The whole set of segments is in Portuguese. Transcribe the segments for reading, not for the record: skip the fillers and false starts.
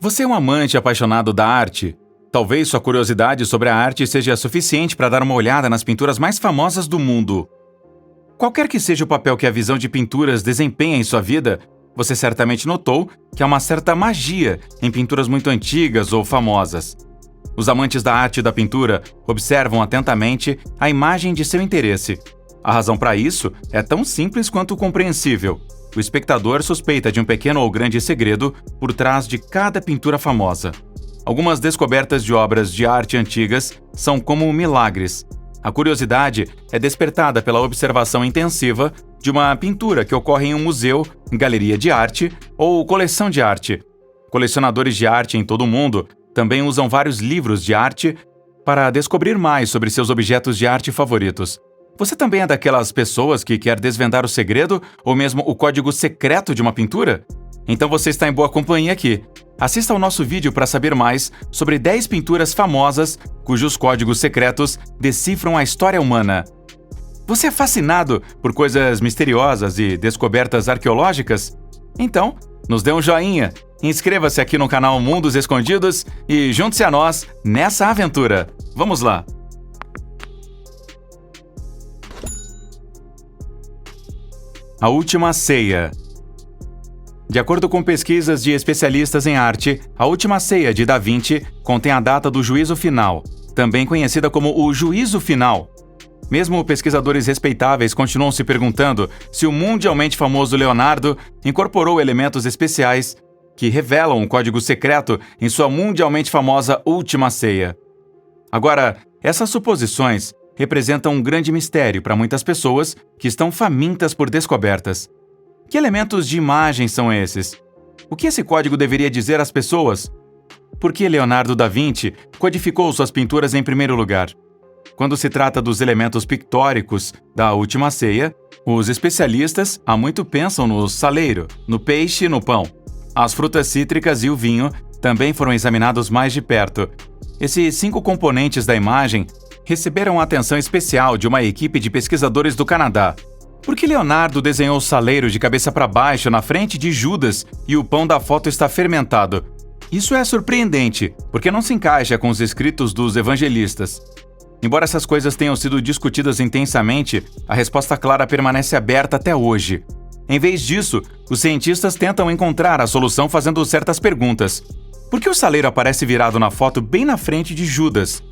Você é um amante apaixonado da arte? Talvez sua curiosidade sobre a arte seja suficiente para dar uma olhada nas pinturas mais famosas do mundo. Qualquer que seja o papel que a visão de pinturas desempenha em sua vida, você certamente notou que há uma certa magia em pinturas muito antigas ou famosas. Os amantes da arte e da pintura observam atentamente a imagem de seu interesse. A razão para isso é tão simples quanto compreensível. O espectador suspeita de um pequeno ou grande segredo por trás de cada pintura famosa. Algumas descobertas de obras de arte antigas são como milagres. A curiosidade é despertada pela observação intensiva de uma pintura que ocorre em um museu, galeria de arte ou coleção de arte. Colecionadores de arte em todo o mundo também usam vários livros de arte para descobrir mais sobre seus objetos de arte favoritos. Você também é daquelas pessoas que quer desvendar o segredo ou mesmo o código secreto de uma pintura? Então você está em boa companhia aqui. Assista ao nosso vídeo para saber mais sobre 10 pinturas famosas cujos códigos secretos decifram a história humana. Você é fascinado por coisas misteriosas e descobertas arqueológicas? Então, nos dê um joinha, inscreva-se aqui no canal Mundos Escondidos e junte-se a nós nessa aventura. Vamos lá! A Última Ceia. De acordo com pesquisas de especialistas em arte, a Última Ceia de Da Vinci contém a data do juízo final, também conhecida como o juízo final. Mesmo pesquisadores respeitáveis continuam se perguntando se o mundialmente famoso Leonardo incorporou elementos especiais que revelam um código secreto em sua mundialmente famosa Última Ceia. Agora, essas suposições representam um grande mistério para muitas pessoas que estão famintas por descobertas. Que elementos de imagem são esses? O que esse código deveria dizer às pessoas? Por que Leonardo da Vinci codificou suas pinturas em primeiro lugar? Quando se trata dos elementos pictóricos da Última Ceia, os especialistas há muito pensam no saleiro, no peixe e no pão. As frutas cítricas e o vinho também foram examinados mais de perto. Esses 5 componentes da imagem receberam a atenção especial de uma equipe de pesquisadores do Canadá. Por que Leonardo desenhou o saleiro de cabeça para baixo na frente de Judas e o pão da foto está fermentado? Isso é surpreendente, porque não se encaixa com os escritos dos evangelistas. Embora essas coisas tenham sido discutidas intensamente, a resposta clara permanece aberta até hoje. Em vez disso, os cientistas tentam encontrar a solução fazendo certas perguntas. Por que o saleiro aparece virado na foto bem na frente de Judas?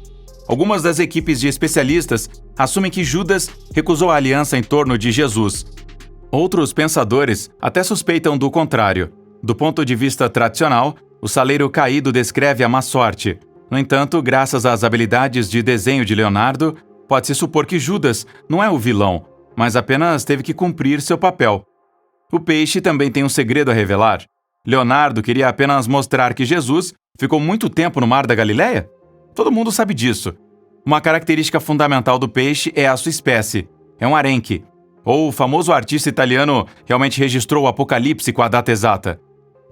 Algumas das equipes de especialistas assumem que Judas recusou a aliança em torno de Jesus. Outros pensadores até suspeitam do contrário. Do ponto de vista tradicional, o saleiro caído descreve a má sorte. No entanto, graças às habilidades de desenho de Leonardo, pode-se supor que Judas não é o vilão, mas apenas teve que cumprir seu papel. O peixe também tem um segredo a revelar. Leonardo queria apenas mostrar que Jesus ficou muito tempo no Mar da Galileia? Todo mundo sabe disso. Uma característica fundamental do peixe é a sua espécie. É um arenque. Ou o famoso artista italiano realmente registrou o Apocalipse com a data exata.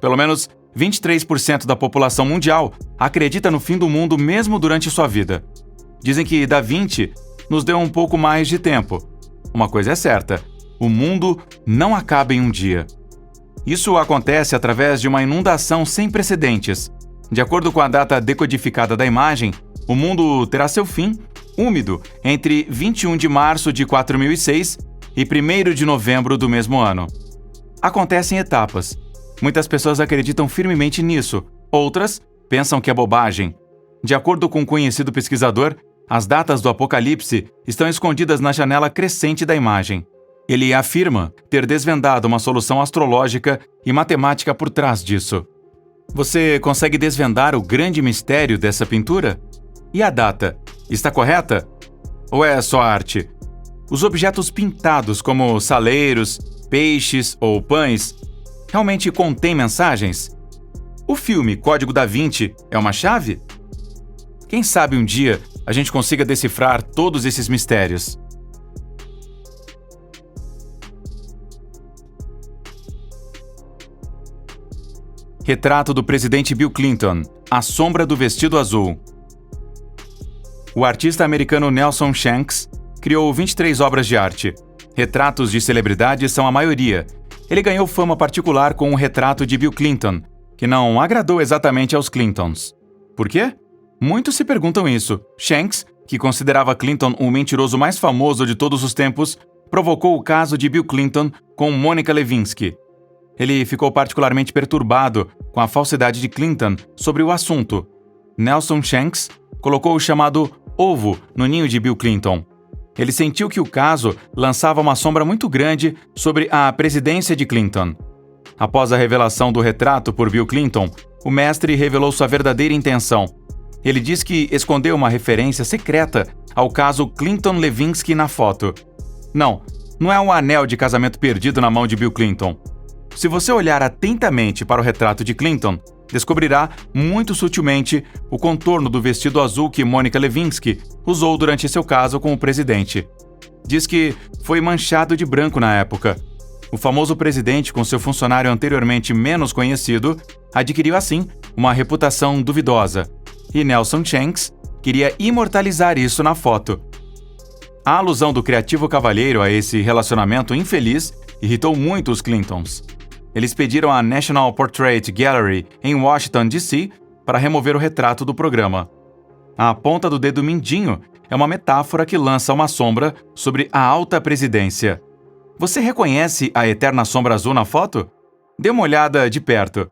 Pelo menos 23% da população mundial acredita no fim do mundo mesmo durante sua vida. Dizem que Da Vinci nos deu um pouco mais de tempo. Uma coisa é certa, o mundo não acaba em um dia. Isso acontece através de uma inundação sem precedentes. De acordo com a data decodificada da imagem, o mundo terá seu fim, úmido, entre 21 de março de 4006 e 1º de novembro do mesmo ano. Acontece em etapas. Muitas pessoas acreditam firmemente nisso, outras pensam que é bobagem. De acordo com um conhecido pesquisador, as datas do Apocalipse estão escondidas na janela crescente da imagem. Ele afirma ter desvendado uma solução astrológica e matemática por trás disso. Você consegue desvendar o grande mistério dessa pintura? E a data? Está correta? Ou é só arte? Os objetos pintados, como saleiros, peixes ou pães, realmente contêm mensagens? O filme Código Da Vinci é uma chave? Quem sabe um dia a gente consiga decifrar todos esses mistérios. Retrato do presidente Bill Clinton, A Sombra do Vestido Azul. O artista americano Nelson Shanks criou 23 obras de arte. Retratos de celebridades são a maioria. Ele ganhou fama particular com um retrato de Bill Clinton, que não agradou exatamente aos Clintons. Por quê? Muitos se perguntam isso. Shanks, que considerava Clinton o mentiroso mais famoso de todos os tempos, provocou o caso de Bill Clinton com Monica Lewinsky. Ele ficou particularmente perturbado com a falsidade de Clinton sobre o assunto. Nelson Shanks colocou o chamado ovo no ninho de Bill Clinton. Ele sentiu que o caso lançava uma sombra muito grande sobre a presidência de Clinton. Após a revelação do retrato por Bill Clinton, o mestre revelou sua verdadeira intenção. Ele diz que escondeu uma referência secreta ao caso Clinton-Lewinsky na foto. Não é um anel de casamento perdido na mão de Bill Clinton. Se você olhar atentamente para o retrato de Clinton, descobrirá muito sutilmente o contorno do vestido azul que Monica Lewinsky usou durante seu caso com o presidente. Diz que foi manchado de branco na época. O famoso presidente, com seu funcionário anteriormente menos conhecido, adquiriu assim uma reputação duvidosa. E Nelson Shanks queria imortalizar isso na foto. A alusão do criativo cavalheiro a esse relacionamento infeliz irritou muito os Clintons. Eles pediram à National Portrait Gallery em Washington, D.C., para remover o retrato do programa. A ponta do dedo mindinho é uma metáfora que lança uma sombra sobre a alta presidência. Você reconhece a eterna sombra azul na foto? Dê uma olhada de perto.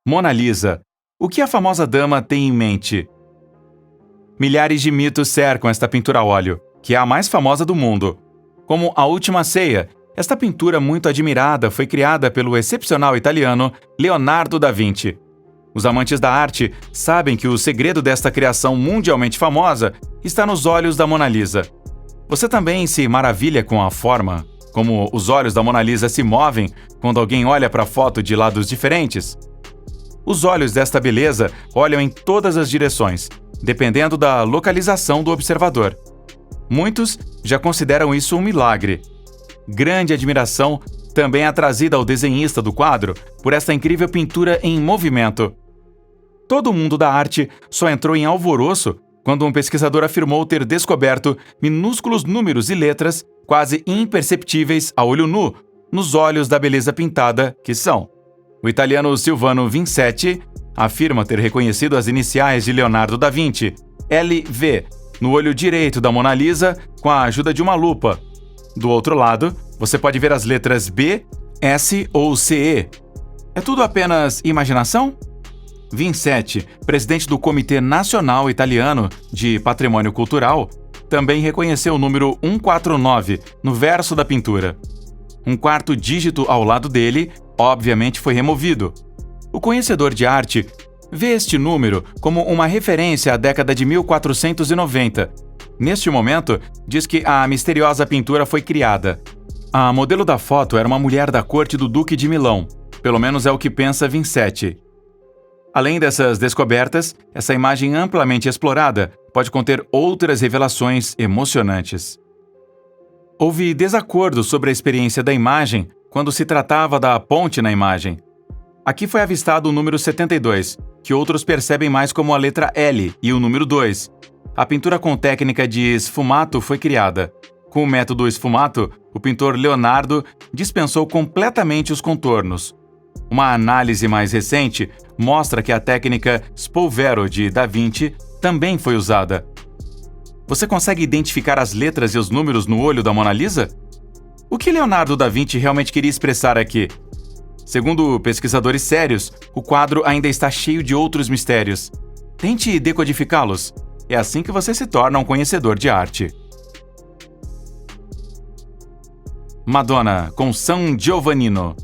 Mona Lisa. O que a famosa dama tem em mente? Milhares de mitos cercam esta pintura a óleo, que é a mais famosa do mundo. Como A Última Ceia, esta pintura muito admirada foi criada pelo excepcional italiano Leonardo da Vinci. Os amantes da arte sabem que o segredo desta criação mundialmente famosa está nos olhos da Mona Lisa. Você também se maravilha com a forma, como os olhos da Mona Lisa se movem quando alguém olha para a foto de lados diferentes? Os olhos desta beleza olham em todas as direções, dependendo da localização do observador. Muitos já consideram isso um milagre. Grande admiração também é trazida ao desenhista do quadro por esta incrível pintura em movimento. Todo o mundo da arte só entrou em alvoroço quando um pesquisador afirmou ter descoberto minúsculos números e letras quase imperceptíveis a olho nu nos olhos da beleza pintada que são. O italiano Silvano Vincetti afirma ter reconhecido as iniciais de Leonardo da Vinci, LV, no olho direito da Mona Lisa com a ajuda de uma lupa. Do outro lado, você pode ver as letras B, S ou CE. É tudo apenas imaginação? Vincetti, presidente do Comitê Nacional Italiano de Patrimônio Cultural, também reconheceu o número 149 no verso da pintura. Um quarto dígito ao lado dele, obviamente, foi removido. O conhecedor de arte vê este número como uma referência à década de 1490. Neste momento, diz que a misteriosa pintura foi criada. A modelo da foto era uma mulher da corte do Duque de Milão, pelo menos é o que pensa Vincetti. Além dessas descobertas, essa imagem amplamente explorada pode conter outras revelações emocionantes. Houve desacordo sobre a experiência da imagem quando se tratava da ponte na imagem. Aqui foi avistado o número 72, que outros percebem mais como a letra L, e o número 2. A pintura com técnica de esfumato foi criada. Com o método esfumato, o pintor Leonardo dispensou completamente os contornos. Uma análise mais recente mostra que a técnica Spolvero de Da Vinci também foi usada. Você consegue identificar as letras e os números no olho da Mona Lisa? O que Leonardo da Vinci realmente queria expressar aqui? Segundo pesquisadores sérios, o quadro ainda está cheio de outros mistérios. Tente decodificá-los. É assim que você se torna um conhecedor de arte. Madonna, com San Giovannino.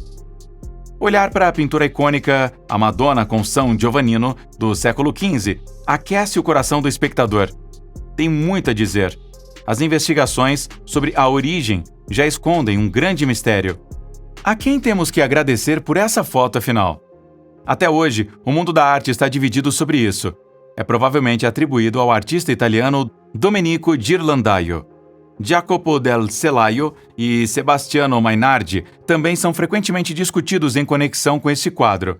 Olhar para a pintura icônica A Madonna com São Giovannino, do século XV, aquece o coração do espectador. Tem muito a dizer. As investigações sobre a origem já escondem um grande mistério. A quem temos que agradecer por essa foto, afinal? Até hoje, o mundo da arte está dividido sobre isso. É provavelmente atribuído ao artista italiano Domenico Ghirlandaio. Jacopo del Celaio e Sebastiano Mainardi também são frequentemente discutidos em conexão com este quadro.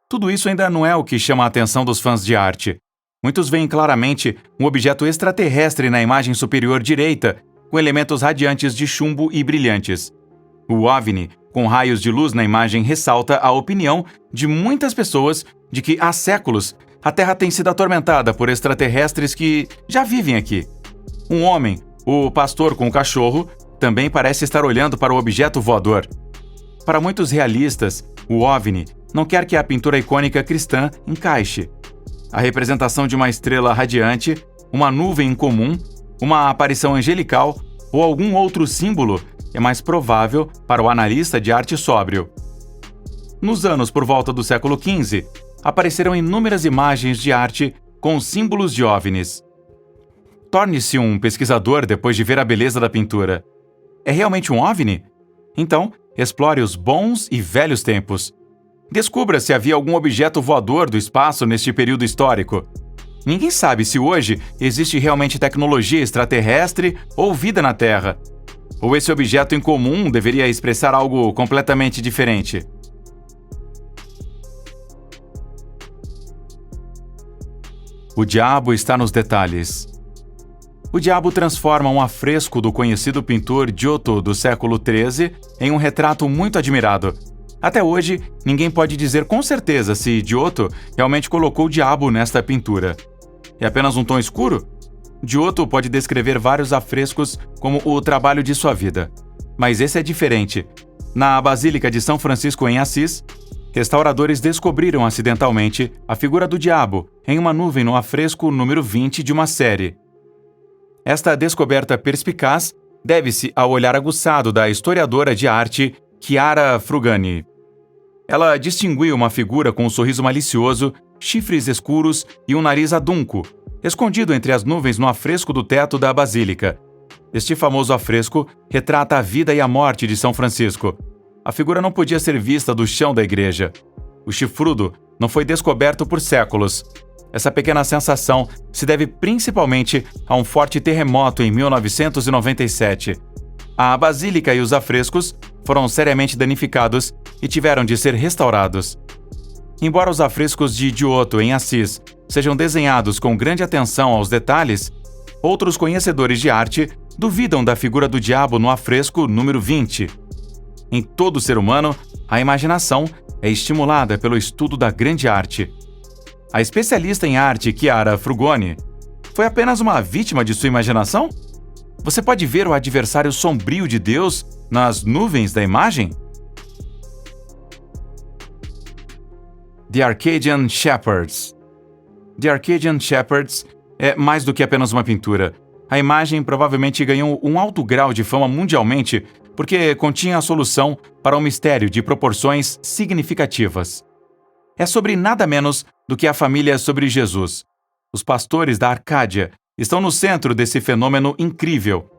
Tudo isso ainda não é o que chama a atenção dos fãs de arte. Muitos veem claramente um objeto extraterrestre na imagem superior direita, com elementos radiantes de chumbo e brilhantes. O OVNI, com raios de luz na imagem, ressalta a opinião de muitas pessoas de que há séculos a Terra tem sido atormentada por extraterrestres que já vivem aqui. Um homem, o pastor com o cachorro, também parece estar olhando para o objeto voador. Para muitos realistas, o OVNI não quer que a pintura icônica cristã encaixe. A representação de uma estrela radiante, uma nuvem incomum, uma aparição angelical ou algum outro símbolo é mais provável para o analista de arte sóbrio. Nos anos por volta do século XV, apareceram inúmeras imagens de arte com símbolos de OVNIs. Torne-se um pesquisador depois de ver a beleza da pintura. É realmente um OVNI? Então, explore os bons e velhos tempos. Descubra se havia algum objeto voador do espaço neste período histórico. Ninguém sabe se hoje existe realmente tecnologia extraterrestre ou vida na Terra. Ou esse objeto incomum deveria expressar algo completamente diferente. O diabo está nos detalhes. O diabo transforma um afresco do conhecido pintor Giotto do século XIII em um retrato muito admirado. Até hoje, ninguém pode dizer com certeza se Giotto realmente colocou o diabo nesta pintura. É apenas um tom escuro? Giotto pode descrever vários afrescos como o trabalho de sua vida. Mas esse é diferente. Na Basílica de São Francisco em Assis, restauradores descobriram acidentalmente a figura do diabo em uma nuvem no afresco número 20 de uma série. Esta descoberta perspicaz deve-se ao olhar aguçado da historiadora de arte Chiara Frugani. Ela distinguiu uma figura com um sorriso malicioso, chifres escuros e um nariz adunco, escondido entre as nuvens no afresco do teto da basílica. Este famoso afresco retrata a vida e a morte de São Francisco. A figura não podia ser vista do chão da igreja. O chifrudo não foi descoberto por séculos. Essa pequena sensação se deve principalmente a um forte terremoto em 1997. A basílica e os afrescos foram seriamente danificados e tiveram de ser restaurados. Embora os afrescos de Giotto em Assis sejam desenhados com grande atenção aos detalhes, outros conhecedores de arte duvidam da figura do diabo no afresco número 20. Em todo ser humano, a imaginação é estimulada pelo estudo da grande arte. A especialista em arte Chiara Frugoni foi apenas uma vítima de sua imaginação? Você pode ver o adversário sombrio de Deus nas nuvens da imagem? The Arcadian Shepherds. The Arcadian Shepherds é mais do que apenas uma pintura. A imagem provavelmente ganhou um alto grau de fama mundialmente porque continha a solução para um mistério de proporções significativas. É sobre nada menos do que a família sobre Jesus. Os pastores da Arcádia estão no centro desse fenômeno incrível.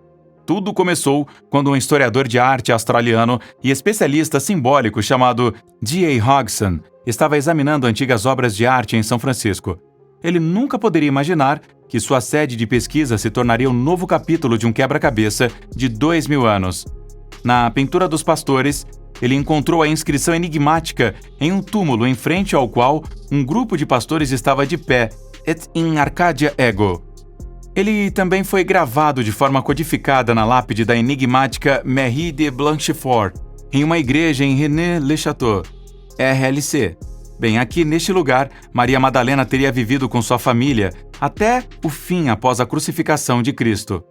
Tudo começou quando um historiador de arte australiano e especialista simbólico chamado D.A. Hodgson estava examinando antigas obras de arte em São Francisco. Ele nunca poderia imaginar que sua sede de pesquisa se tornaria um novo capítulo de um quebra-cabeça de 2000 anos. Na pintura dos pastores, ele encontrou a inscrição enigmática em um túmulo em frente ao qual um grupo de pastores estava de pé, et in Arcadia ego. Ele também foi gravado de forma codificada na lápide da enigmática Marie de Blanchefort, em uma igreja em Rennes-le-Château, RLC. Bem, aqui neste lugar, Maria Madalena teria vivido com sua família até o fim após a crucificação de Cristo.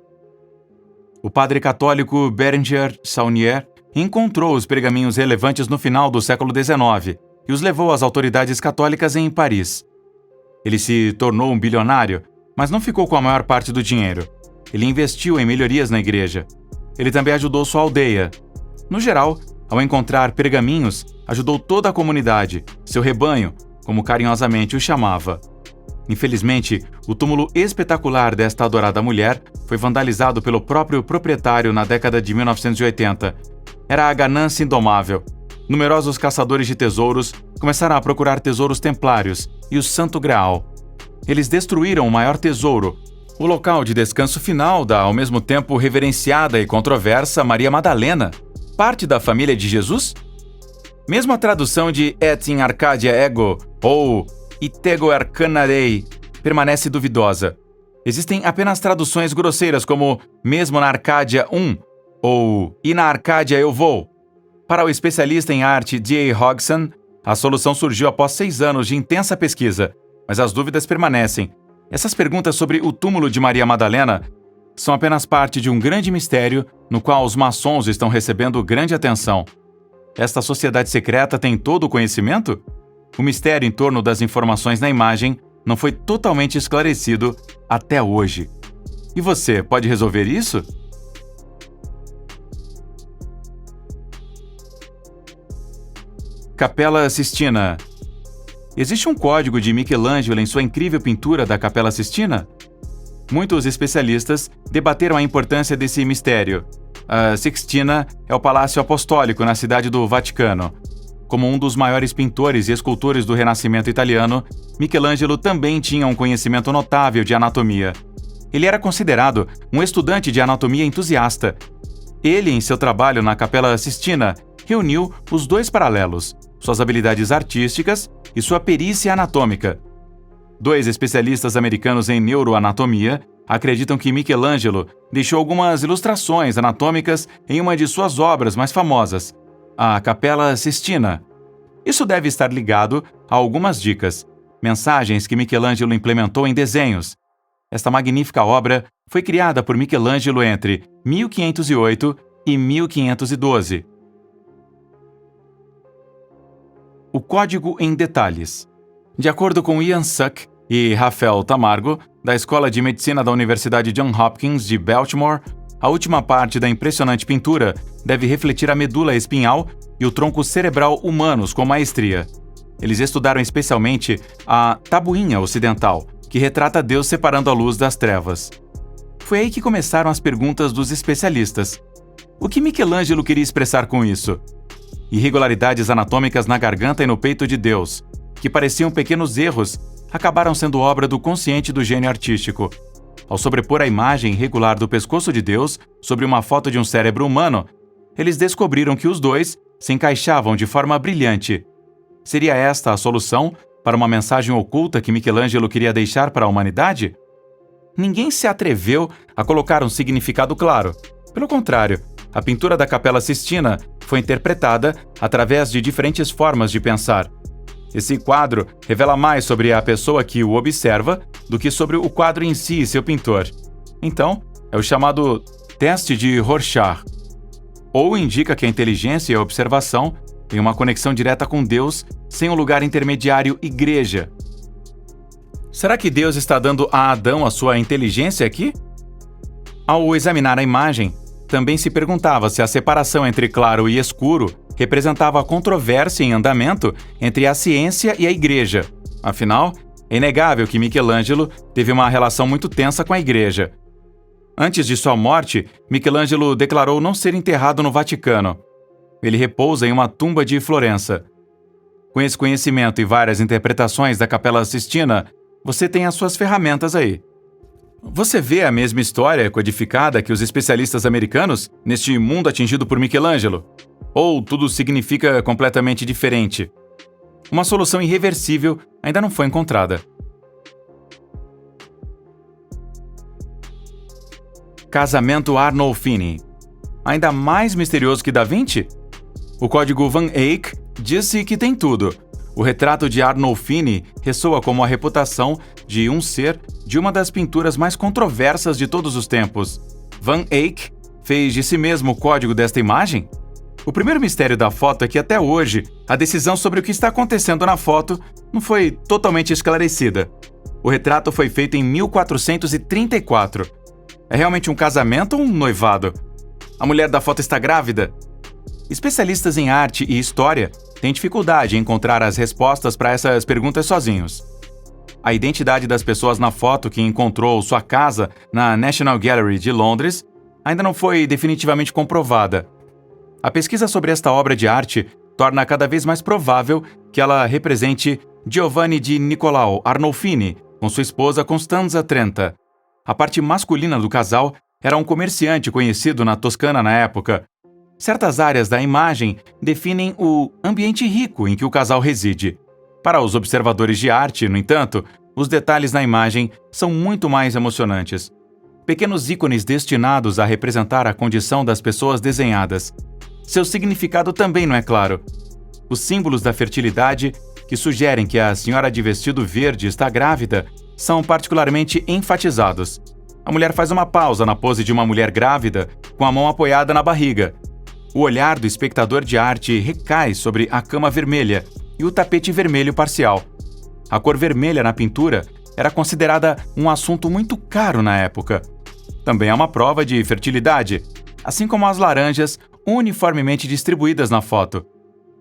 O padre católico Berenger Saunier encontrou os pergaminhos relevantes no final do século XIX e os levou às autoridades católicas em Paris. Ele se tornou um bilionário, mas não ficou com a maior parte do dinheiro. Ele investiu em melhorias na igreja. Ele também ajudou sua aldeia. No geral, ao encontrar pergaminhos, ajudou toda a comunidade, seu rebanho, como carinhosamente o chamava. Infelizmente, o túmulo espetacular desta adorada mulher foi vandalizado pelo próprio proprietário na década de 1980. Era a ganância indomável. Numerosos caçadores de tesouros começaram a procurar tesouros templários e o Santo Graal. Eles destruíram o maior tesouro, o local de descanso final da, ao mesmo tempo reverenciada e controversa Maria Madalena, parte da família de Jesus? Mesmo a tradução de Et in Arcadia ego ou Itego Arcanarei permanece duvidosa. Existem apenas traduções grosseiras como mesmo na Arcádia ou e na Arcádia eu vou. Para o especialista em arte D.A. Hodgson, a solução surgiu após 6 anos de intensa pesquisa, mas as dúvidas permanecem. Essas perguntas sobre o túmulo de Maria Madalena são apenas parte de um grande mistério no qual os maçons estão recebendo grande atenção. Esta sociedade secreta tem todo o conhecimento? O mistério em torno das informações na imagem não foi totalmente esclarecido até hoje. E você pode resolver isso? Capela Sistina. Existe um código de Michelangelo em sua incrível pintura da Capela Sistina? Muitos especialistas debateram a importância desse mistério. A Sixtina é o palácio apostólico na cidade do Vaticano. Como um dos maiores pintores e escultores do Renascimento italiano, Michelangelo também tinha um conhecimento notável de anatomia. Ele era considerado um estudante de anatomia entusiasta. Ele, em seu trabalho na Capela Sistina, reuniu os dois paralelos, suas habilidades artísticas e sua perícia anatômica. 2 especialistas americanos em neuroanatomia acreditam que Michelangelo deixou algumas ilustrações anatômicas em uma de suas obras mais famosas, a Capela Sistina. Isso deve estar ligado a algumas dicas, mensagens que Michelangelo implementou em desenhos. Esta magnífica obra foi criada por Michelangelo entre 1508 e 1512. O código em detalhes. De acordo com Ian Suck e Rafael Tamargo, da Escola de Medicina da Universidade Johns Hopkins de Baltimore, a última parte da impressionante pintura deve refletir a medula espinhal e o tronco cerebral humanos com maestria. Eles estudaram especialmente a tabuinha ocidental, que retrata Deus separando a luz das trevas. Foi aí que começaram as perguntas dos especialistas. O que Michelangelo queria expressar com isso? Irregularidades anatômicas na garganta e no peito de Deus, que pareciam pequenos erros, acabaram sendo obra do consciente do gênio artístico. Ao sobrepor a imagem irregular do pescoço de Deus sobre uma foto de um cérebro humano, eles descobriram que os dois se encaixavam de forma brilhante. Seria esta a solução para uma mensagem oculta que Michelangelo queria deixar para a humanidade? Ninguém se atreveu a colocar um significado claro. Pelo contrário, a pintura da Capela Sistina foi interpretada através de diferentes formas de pensar. Esse quadro revela mais sobre a pessoa que o observa do que sobre o quadro em si e seu pintor. Então, é o chamado teste de Rorschach. Ou indica que a inteligência e a observação têm uma conexão direta com Deus sem um lugar intermediário igreja. Será que Deus está dando a Adão a sua inteligência aqui? Ao examinar a imagem, também se perguntava se a separação entre claro e escuro representava a controvérsia em andamento entre a ciência e a igreja. Afinal, é inegável que Michelangelo teve uma relação muito tensa com a igreja. Antes de sua morte, Michelangelo declarou não ser enterrado no Vaticano. Ele repousa em uma tumba de Florença. Com esse conhecimento e várias interpretações da Capela Sistina, você tem as suas ferramentas aí. Você vê a mesma história codificada que os especialistas americanos neste mundo atingido por Michelangelo? Ou tudo significa completamente diferente? Uma solução irreversível ainda não foi encontrada. Casamento Arnolfini. Ainda mais misterioso que Da Vinci? O código Van Eyck disse que tem tudo. O retrato de Arnolfini ressoa como a reputação de um ser de uma das pinturas mais controversas de todos os tempos. Van Eyck fez de si mesmo o código desta imagem? O primeiro mistério da foto é que até hoje, a decisão sobre o que está acontecendo na foto não foi totalmente esclarecida. O retrato foi feito em 1434. É realmente um casamento ou um noivado? A mulher da foto está grávida? Especialistas em arte e história têm dificuldade em encontrar as respostas para essas perguntas sozinhos. A identidade das pessoas na foto que encontrou sua casa na National Gallery de Londres ainda não foi definitivamente comprovada. A pesquisa sobre esta obra de arte torna cada vez mais provável que ela represente Giovanni di Niccolò Arnolfini com sua esposa Costanza Trenta. A parte masculina do casal era um comerciante conhecido na Toscana na época. Certas áreas da imagem definem o ambiente rico em que o casal reside. Para os observadores de arte, no entanto, os detalhes na imagem são muito mais emocionantes. Pequenos ícones destinados a representar a condição das pessoas desenhadas. seu significado também não é claro. Os símbolos da fertilidade, que sugerem que a senhora de vestido verde está grávida, são particularmente enfatizados. A mulher faz uma pausa na pose de uma mulher grávida, com a mão apoiada na barriga. O olhar do espectador de arte recai sobre a cama vermelha e o tapete vermelho parcial. A cor vermelha na pintura era considerada um assunto muito caro na época. Também é uma prova de fertilidade, assim como as laranjas uniformemente distribuídas na foto.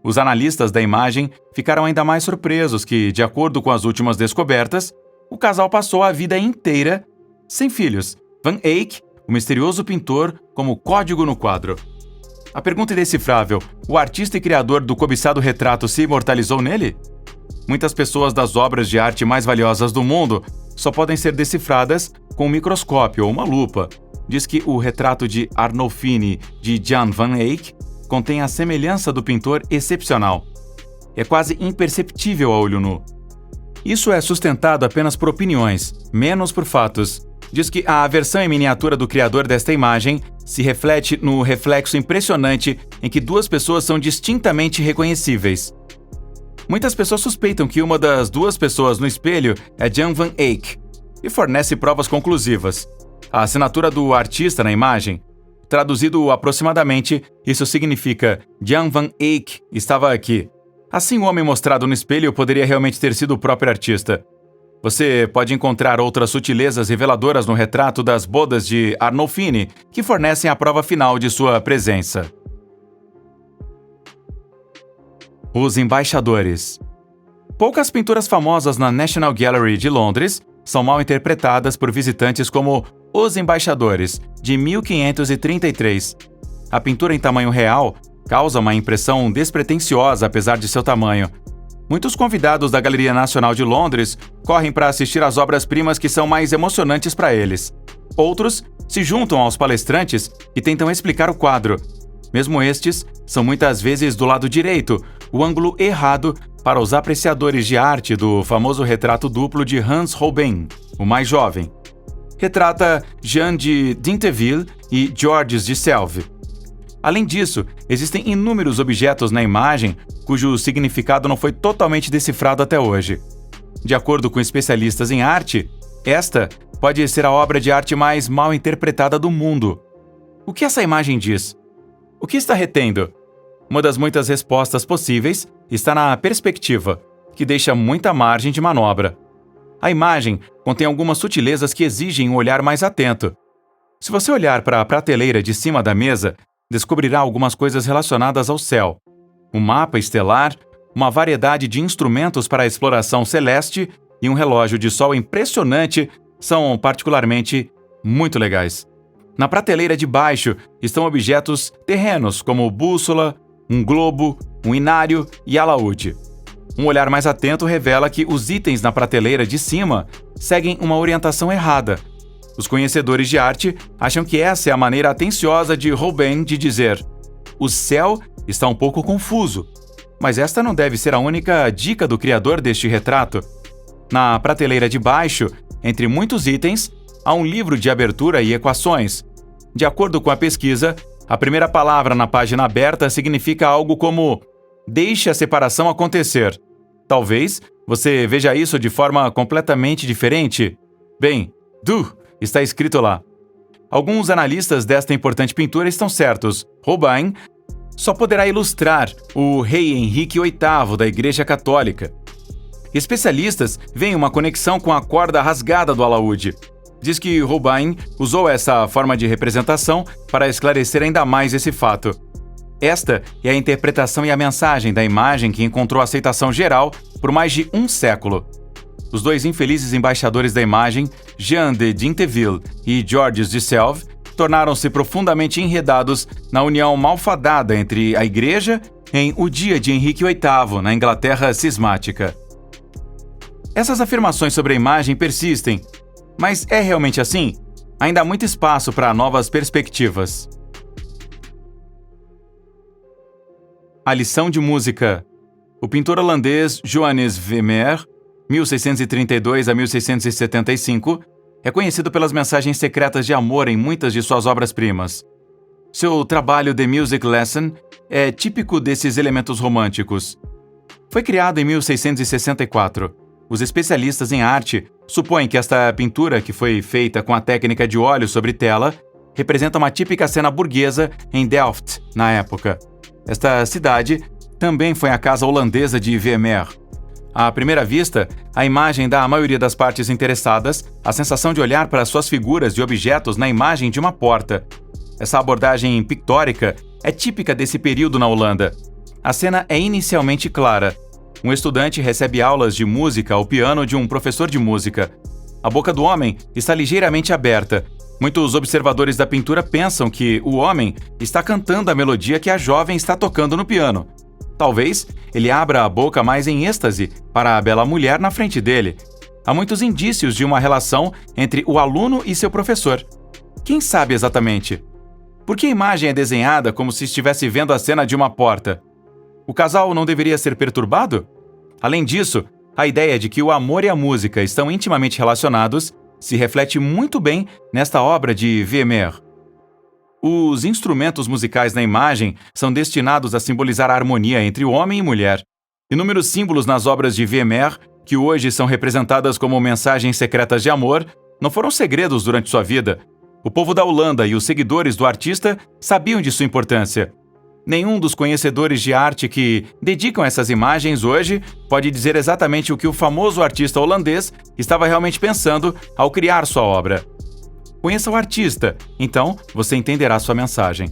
Os analistas da imagem ficaram ainda mais surpresos que, de acordo com as últimas descobertas, o casal passou a vida inteira sem filhos. Van Eyck, o misterioso pintor, como código no quadro. A pergunta indecifrável: o artista e criador do cobiçado retrato se imortalizou nele? Muitas pessoas das obras de arte mais valiosas do mundo só podem ser decifradas com um microscópio ou uma lupa. Diz que o retrato de Arnolfini de Jan van Eyck contém a semelhança do pintor excepcional. É quase imperceptível a olho nu. Isso é sustentado apenas por opiniões, menos por fatos. Diz que a versão em miniatura do criador desta imagem se reflete no reflexo impressionante em que duas pessoas são distintamente reconhecíveis. Muitas pessoas suspeitam que uma das duas pessoas no espelho é Jan van Eyck e fornece provas conclusivas. A assinatura do artista na imagem, traduzido aproximadamente, isso significa Jan van Eyck estava aqui. Assim, o homem mostrado no espelho poderia realmente ter sido o próprio artista. Você pode encontrar outras sutilezas reveladoras no retrato das bodas de Arnolfini, que fornecem a prova final de sua presença. Os embaixadores. Poucas pinturas famosas na National Gallery de Londres são mal interpretadas por visitantes como Os Embaixadores, de 1533. A pintura em tamanho real causa uma impressão despretensiosa apesar de seu tamanho. Muitos convidados da Galeria Nacional de Londres correm para assistir às obras-primas que são mais emocionantes para eles. Outros se juntam aos palestrantes e tentam explicar o quadro. Mesmo estes são muitas vezes do lado direito, o ângulo errado para os apreciadores de arte do famoso retrato duplo de Hans Holbein, o mais jovem. Retrata Jean de Dinteville e Georges de Selve. Além disso, existem inúmeros objetos na imagem cujo significado não foi totalmente decifrado até hoje. De acordo com especialistas em arte, esta pode ser a obra de arte mais mal interpretada do mundo. O que essa imagem diz? O que está retendo? Uma das muitas respostas possíveis está na perspectiva, que deixa muita margem de manobra. A imagem contém algumas sutilezas que exigem um olhar mais atento. Se você olhar para a prateleira de cima da mesa, descobrirá algumas coisas relacionadas ao céu. Um mapa estelar, uma variedade de instrumentos para a exploração celeste e um relógio de sol impressionante são particularmente muito legais. Na prateleira de baixo estão objetos terrenos como bússola, um globo, um inário e alaúde. Um olhar mais atento revela que os itens na prateleira de cima seguem uma orientação errada. Os conhecedores de arte acham que essa é a maneira atenciosa de Holbein de dizer: o céu está um pouco confuso. Mas esta não deve ser a única dica do criador deste retrato. Na prateleira de baixo, entre muitos itens, há um livro de abertura e equações. De acordo com a pesquisa, a primeira palavra na página aberta significa algo como "deixe a separação acontecer". Talvez você veja isso de forma completamente diferente. Bem, "du" está escrito lá. Alguns analistas desta importante pintura estão certos. Holbein só poderá ilustrar o rei Henrique VIII da Igreja Católica. Especialistas veem uma conexão com a corda rasgada do alaúde. Diz que Holbein usou essa forma de representação para esclarecer ainda mais esse fato. Esta é a interpretação e a mensagem da imagem que encontrou aceitação geral por mais de um século. Os dois infelizes embaixadores da imagem, Jean de Dinteville e Georges de Selve, tornaram-se profundamente enredados na união malfadada entre a Igreja em O Dia de Henrique VIII, na Inglaterra cismática. Essas afirmações sobre a imagem persistem, mas é realmente assim? Ainda há muito espaço para novas perspectivas. A lição de música. O pintor holandês Johannes Vermeer, 1632 a 1675, é conhecido pelas mensagens secretas de amor em muitas de suas obras-primas. Seu trabalho The Music Lesson é típico desses elementos românticos? Foi criado em 1664. Os especialistas em arte supõem que esta pintura, que foi feita com a técnica de óleo sobre tela, representa uma típica cena burguesa em Delft, na época. Esta cidade também foi a casa holandesa de Vermeer. À primeira vista, a imagem dá à maioria das partes interessadas a sensação de olhar para suas figuras e objetos na imagem de uma porta. Essa abordagem pictórica é típica desse período na Holanda. A cena é inicialmente clara. Um estudante recebe aulas de música ao piano de um professor de música. A boca do homem está ligeiramente aberta. Muitos observadores da pintura pensam que o homem está cantando a melodia que a jovem está tocando no piano. Talvez ele abra a boca mais em êxtase para a bela mulher na frente dele. Há muitos indícios de uma relação entre o aluno e seu professor. Quem sabe exatamente? Por que a imagem é desenhada como se estivesse vendo a cena de uma porta? O casal não deveria ser perturbado? Além disso, a ideia de que o amor e a música estão intimamente relacionados se reflete muito bem nesta obra de Vermeer. Os instrumentos musicais na imagem são destinados a simbolizar a harmonia entre homem e mulher. Inúmeros símbolos nas obras de Vermeer, que hoje são representadas como mensagens secretas de amor, não foram segredos durante sua vida. O povo da Holanda e os seguidores do artista sabiam de sua importância. Nenhum dos conhecedores de arte que dedicam essas imagens hoje pode dizer exatamente o que o famoso artista holandês estava realmente pensando ao criar sua obra. Conheça o artista, então você entenderá sua mensagem.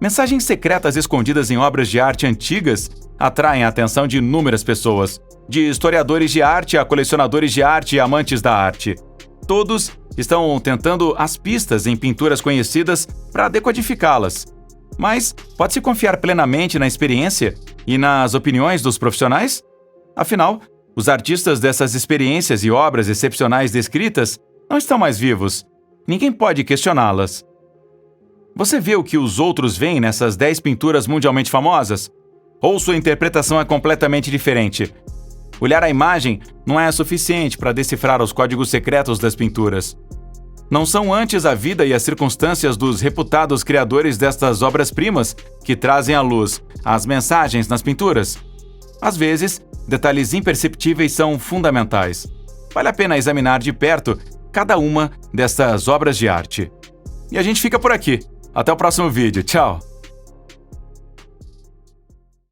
Mensagens secretas escondidas em obras de arte antigas atraem a atenção de inúmeras pessoas, de historiadores de arte a colecionadores de arte e amantes da arte. Todos estão tentando as pistas em pinturas conhecidas para decodificá-las. Mas pode-se confiar plenamente na experiência e nas opiniões dos profissionais? Afinal, os artistas dessas experiências e obras excepcionais descritas não estão mais vivos. Ninguém pode questioná-las. Você vê o que os outros veem nessas 10 pinturas mundialmente famosas? Ou sua interpretação é completamente diferente? Olhar a imagem não é suficiente para decifrar os códigos secretos das pinturas. Não são antes a vida e as circunstâncias dos reputados criadores destas obras-primas que trazem à luz as mensagens nas pinturas? Às vezes, detalhes imperceptíveis são fundamentais. Vale a pena examinar de perto cada uma destas obras de arte. E a gente fica por aqui. Até o próximo vídeo. Tchau!